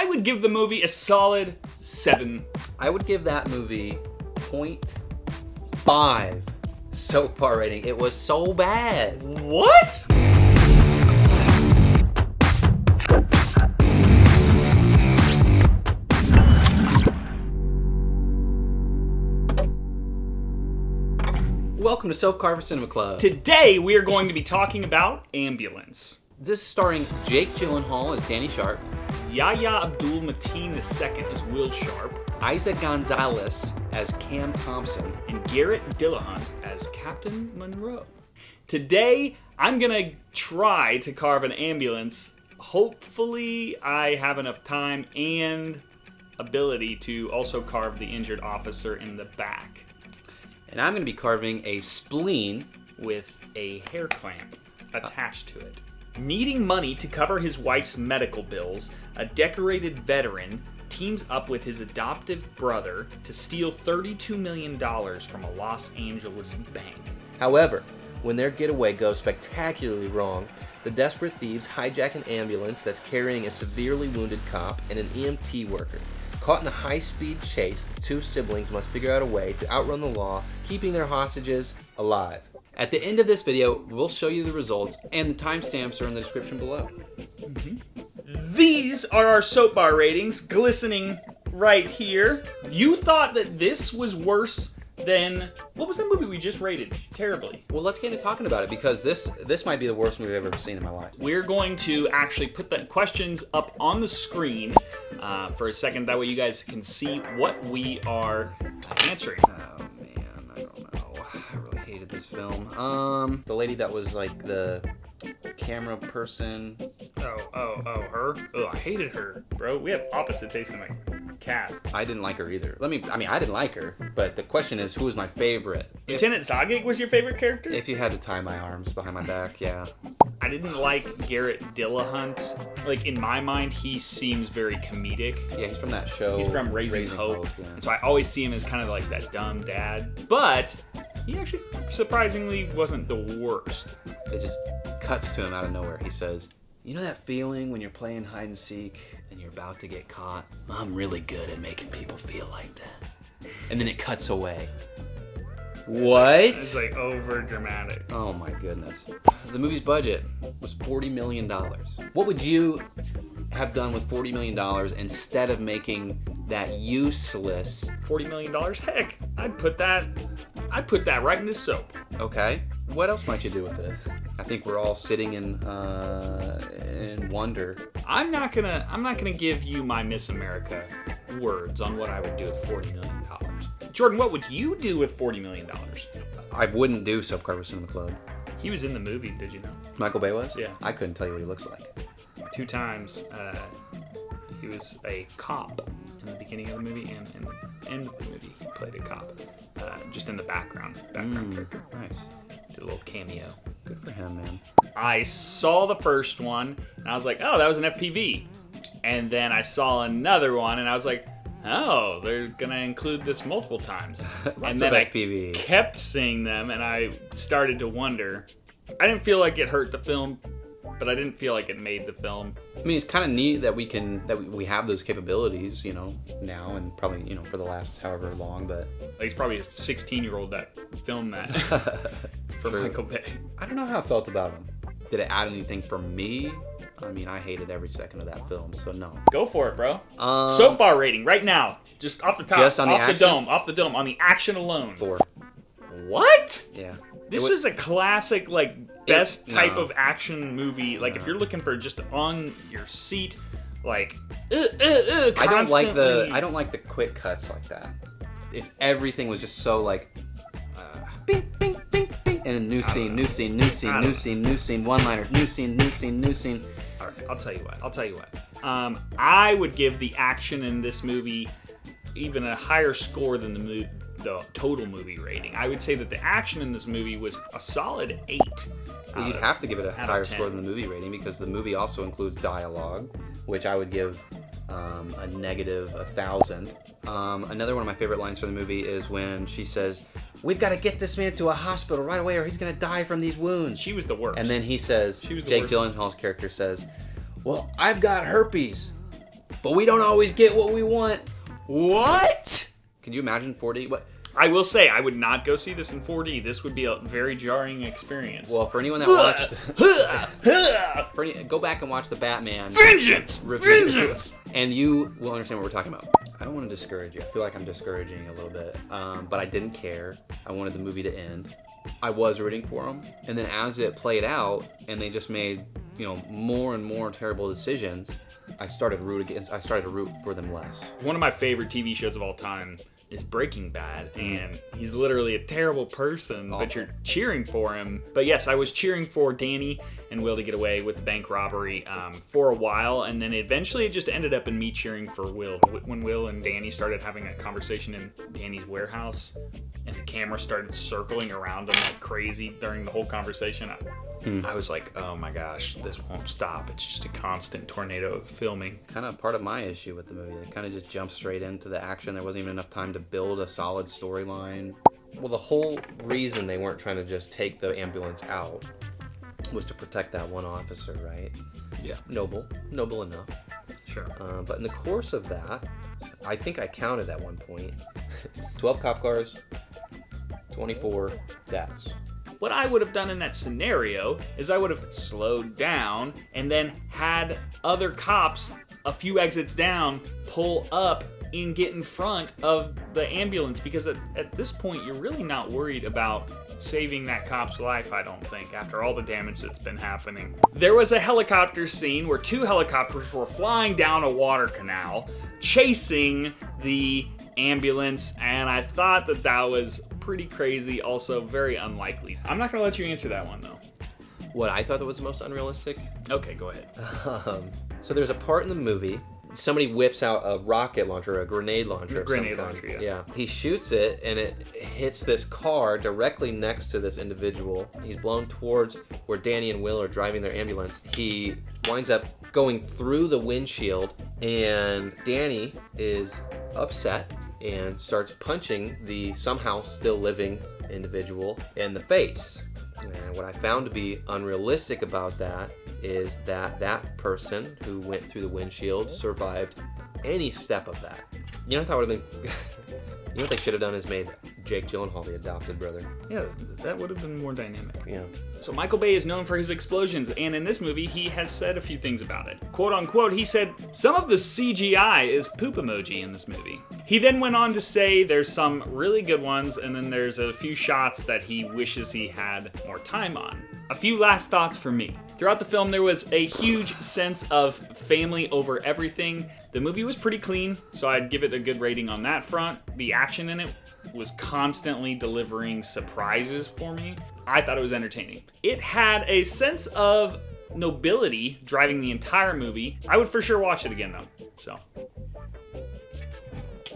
I would give the movie a solid 7. I would give that movie 0.5 soap bar rating. It was so bad. What? Welcome to Soap Carver Cinema Club. Today we are going to be talking about Ambulance. This is starring Jake Gyllenhaal as Danny Sharp, Yahya Abdul Mateen II as Will Sharp, Isaac Gonzalez as Cam Thompson, and Garrett Dillahunt as Captain Monroe. Today I'm gonna try to carve an ambulance. Hopefully I have enough time and ability to also carve the injured officer in the back. and I'm going to be carving a spleen With a hair clamp attached to it. Needing money to cover his wife's medical bills, a decorated veteran teams up with his adoptive brother to steal $32 million from a Los Angeles bank. However, when their getaway goes spectacularly wrong, the desperate thieves hijack an ambulance that's carrying a severely wounded cop and an EMT worker. Caught in a high-speed chase, the two siblings must figure out a way to outrun the law, keeping their hostages alive. At the end of this video, we'll show you the results, and the timestamps are in the description below. These are our soap bar ratings, glistening right here. You thought that this was worse than... What was the movie we just rated terribly? Well, let's get into talking about it, because this might be the worst movie I've ever seen in my life. We're going to actually put the questions up on the screen for a second. That way you guys can see what we are answering. Oh, man, I don't know. I really hated this film. The lady that was, like, the camera person. Her? Oh, I hated her, bro. We have opposite taste in my cast. I didn't like her either. I didn't like her, but the question is, who was my favorite? Lieutenant Zagig was your favorite character? If you had to tie my arms behind my back, yeah. I didn't like Garrett Dillahunt. Like, in my mind, he seems very comedic. Yeah, he's from that show. He's from Raising Hope. Yeah. And so I always see him as kind of like that dumb dad. But he actually surprisingly wasn't the worst. It just cuts to him out of nowhere. He says, "You know that feeling when you're playing hide and seek and you're about to get caught? I'm really good at making people feel like that." And then it cuts away. What? It's like over dramatic. Oh my goodness. The movie's budget was $40 million. What would you have done with $40 million instead of making that useless... $40 million? Heck, I'd put that right in this soap. Okay. What else might you do with it? I think we're all sitting in wonder. I'm not gonna give you my Miss America words on what I would do with $40 million. Jordan, what would you do with $40 million? I wouldn't do Soap Carver Cinema Club. He was in the movie, did you know? Michael Bay was? Yeah. I couldn't tell you what he looks like. 2 times. He was a cop in the beginning of the movie, and in the end of the movie, he played a cop. Just in the background character. Nice. Did a little cameo. Good for him, man. I saw the first one, and I was like, oh, that was an FPV. And then I saw another one, and I was like, oh, they're gonna include this multiple times. And then FPV. I kept seeing them, and I started to wonder. I didn't feel like it hurt the film, but I didn't feel like it made the film. I mean, it's kind of neat that we have those capabilities, now and probably, for the last however long, but... Like, it's probably a 16-year-old that filmed that for True. Michael Bay. I don't know how I felt about him. Did it add anything for me? I mean, I hated every second of that film, so no. Go for it, bro. Soap bar rating right now, just off the top, just on the off action? off the dome, on the action alone. 4. What? Yeah. This is a classic, best type of action movie. Like, if you're looking for just on your seat, constantly. I don't like the quick cuts like that. Everything was just so bing, bing, bing, bing, and then new scene, one-liner, new scene. All right, I'll tell you what. I would give the action in this movie even a higher score than the total movie rating. I would say that the action in this movie was a solid 8. Well, you'd have to give it a higher score than the movie rating, because the movie also includes dialogue, which I would give a negative 1,000. Another one of my favorite lines from the movie is when she says, "We've got to get this man to a hospital right away or he's going to die from these wounds." She was the worst. And then he says, Jake Gyllenhaal's character says, "Well, I've got herpes." but we don't always get what we want. What? Can you imagine 4D? What? I will say, I would not go see this in 4D. This would be a very jarring experience. Well, for anyone that watched... go back and watch the Batman... Vengeance! Review, Vengeance! and you will understand what we're talking about. I don't want to discourage you. I feel like I'm discouraging a little bit. But I didn't care. I wanted the movie to end. I was rooting for them. And then as it played out, and they just made, more and more terrible decisions, I started to root for them less. One of my favorite TV shows of all time is Breaking Bad, and he's literally a terrible person, but you're cheering for him. But yes, I was cheering for Danny and Will to get away with the bank robbery for a while, and then eventually it just ended up in me cheering for Will. When Will and Danny started having that conversation in Danny's warehouse, and the camera started circling around him like crazy during the whole conversation, I was like, oh my gosh, this won't stop. It's just a constant tornado of filming. Kind of part of my issue with the movie. They kind of just jumped straight into the action. There wasn't even enough time to build a solid storyline. Well, the whole reason they weren't trying to just take the ambulance out was to protect that one officer, right? Yeah. Noble enough. Sure. But in the course of that, I think I counted at one point, 12 cop cars, 24 deaths. What I would have done in that scenario is I would have slowed down and then had other cops a few exits down pull up and get in front of the ambulance, because at this point you're really not worried about saving that cop's life, I don't think, after all the damage that's been happening. There was a helicopter scene where 2 helicopters were flying down a water canal chasing the ambulance, and I thought that was pretty crazy, also very unlikely. I'm not gonna let you answer that one though. What I thought that was the most unrealistic? Okay, go ahead. So there's a part in the movie, somebody whips out a rocket launcher, a grenade launcher. Yeah. He shoots it, and it hits this car directly next to this individual. He's blown towards where Danny and Will are driving their ambulance. He winds up going through the windshield, and Danny is upset and starts punching the somehow still living individual in the face. And what I found to be unrealistic about that is that person who went through the windshield survived any step of that. You know what I thought would have been... You know what they should have done is made Jake Gyllenhaal the adopted brother. Yeah, that would have been more dynamic. Yeah. So Michael Bay is known for his explosions, and in this movie, he has said a few things about it. Quote unquote, he said, "Some of the CGI is poop emoji in this movie." He then went on to say there's some really good ones, and then there's a few shots that he wishes he had more time on. A few last thoughts for me. Throughout the film, there was a huge sense of family over everything. The movie was pretty clean, so I'd give it a good rating on that front. The action in it was constantly delivering surprises for me. I thought it was entertaining. It had a sense of nobility driving the entire movie. I would for sure watch it again though. So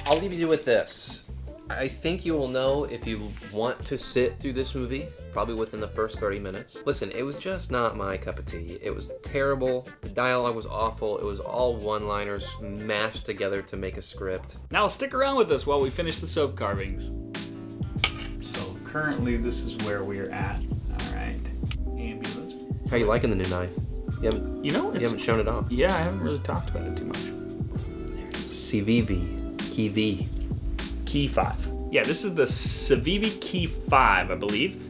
I'll leave you with this. I think you will know if you want to sit through this movie, probably within the first 30 minutes. Listen, it was just not my cup of tea. It was terrible. The dialogue was awful. It was all one-liners mashed together to make a script. now stick around with us while we finish the soap carvings. So currently this is where we're at. All right, ambulance. How you liking the new knife? You haven't shown it off. Yeah, I haven't really talked about it too much. CVV. Key V. Key 5. Yeah, this is the Civivi Key 5, I believe,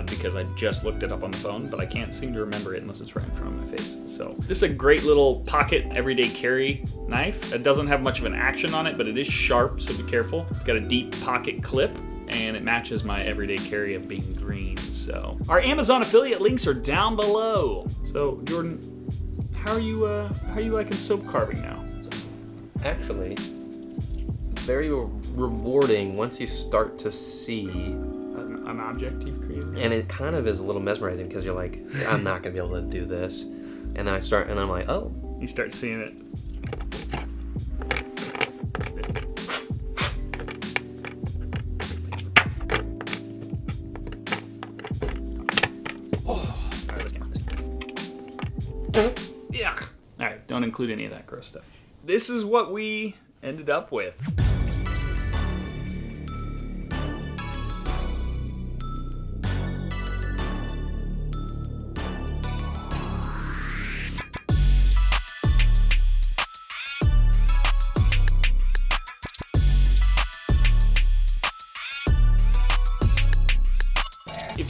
because I just looked it up on the phone, but I can't seem to remember it unless it's right in front of my face. So this is a great little pocket everyday carry knife. It doesn't have much of an action on it, but it is sharp, so be careful. It's got a deep pocket clip, and it matches my everyday carry of being green. So our Amazon affiliate links are down below. So Jordan, how are you liking soap carving now? Actually, very rewarding once you start to see an object you've created. And it kind of is a little mesmerizing because you're like, I'm not going to be able to do this. And then I'm like, oh. You start seeing it. All right, let's go. Yuck. All right, don't include any of that gross stuff. This is what we ended up with.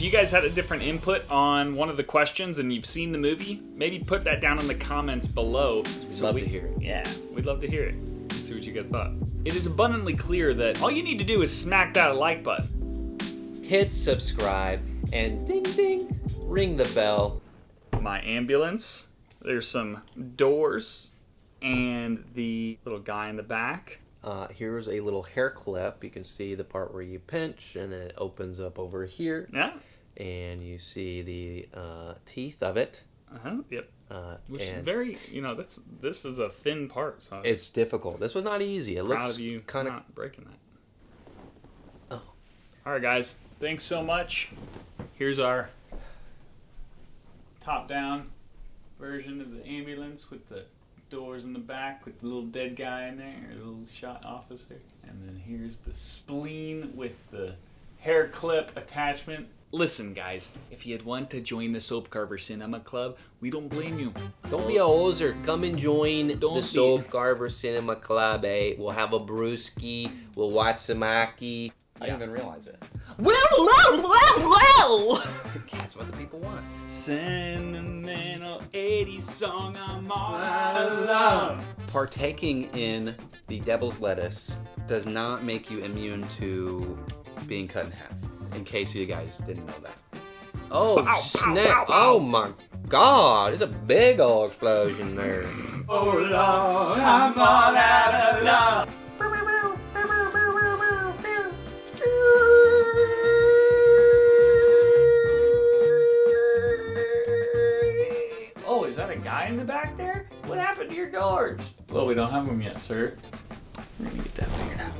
you guys had a different input on one of the questions and you've seen the movie, maybe put that down in the comments below. We'd love to hear it. Yeah, we'd love to hear it. Let's see what you guys thought. It is abundantly clear that all you need to do is smack that like button. Hit subscribe and ding ding, ring the bell. My ambulance. There's some doors and the little guy in the back. Here's a little hair clip. You can see the part where you pinch, and then it opens up over here. Yeah. And you see the teeth of it. Yep. Which is very, this is a thin part. So it's difficult. This was not easy. It proud looks of you kind of not breaking that. Oh. All right, guys. Thanks so much. Here's our top-down version of the ambulance with the doors in the back with the little dead guy in there, a little shot officer. And then here's the spleen with the hair clip attachment. Listen, guys, if you'd want to join the Soap Carver Cinema Club, we don't blame you. Don't be a hoser. Come and join Don't the be- Soap Carver Cinema Club, eh? We'll have a brewski. We'll watch some Aki. I didn't even realize it. Well! That's what the people want. Sentimental 80s song I'm all out of love. Partaking in the devil's lettuce does not make you immune to being cut in half. In case you guys didn't know that. Oh, Pow, pow, snap. pow, pow. Oh my God. There's a big old explosion there. Oh Lord, I'm all out of love. Oh, is that a guy in the back there? What happened to your doors? Well, we don't have them yet, sir. We're gonna get that figured out.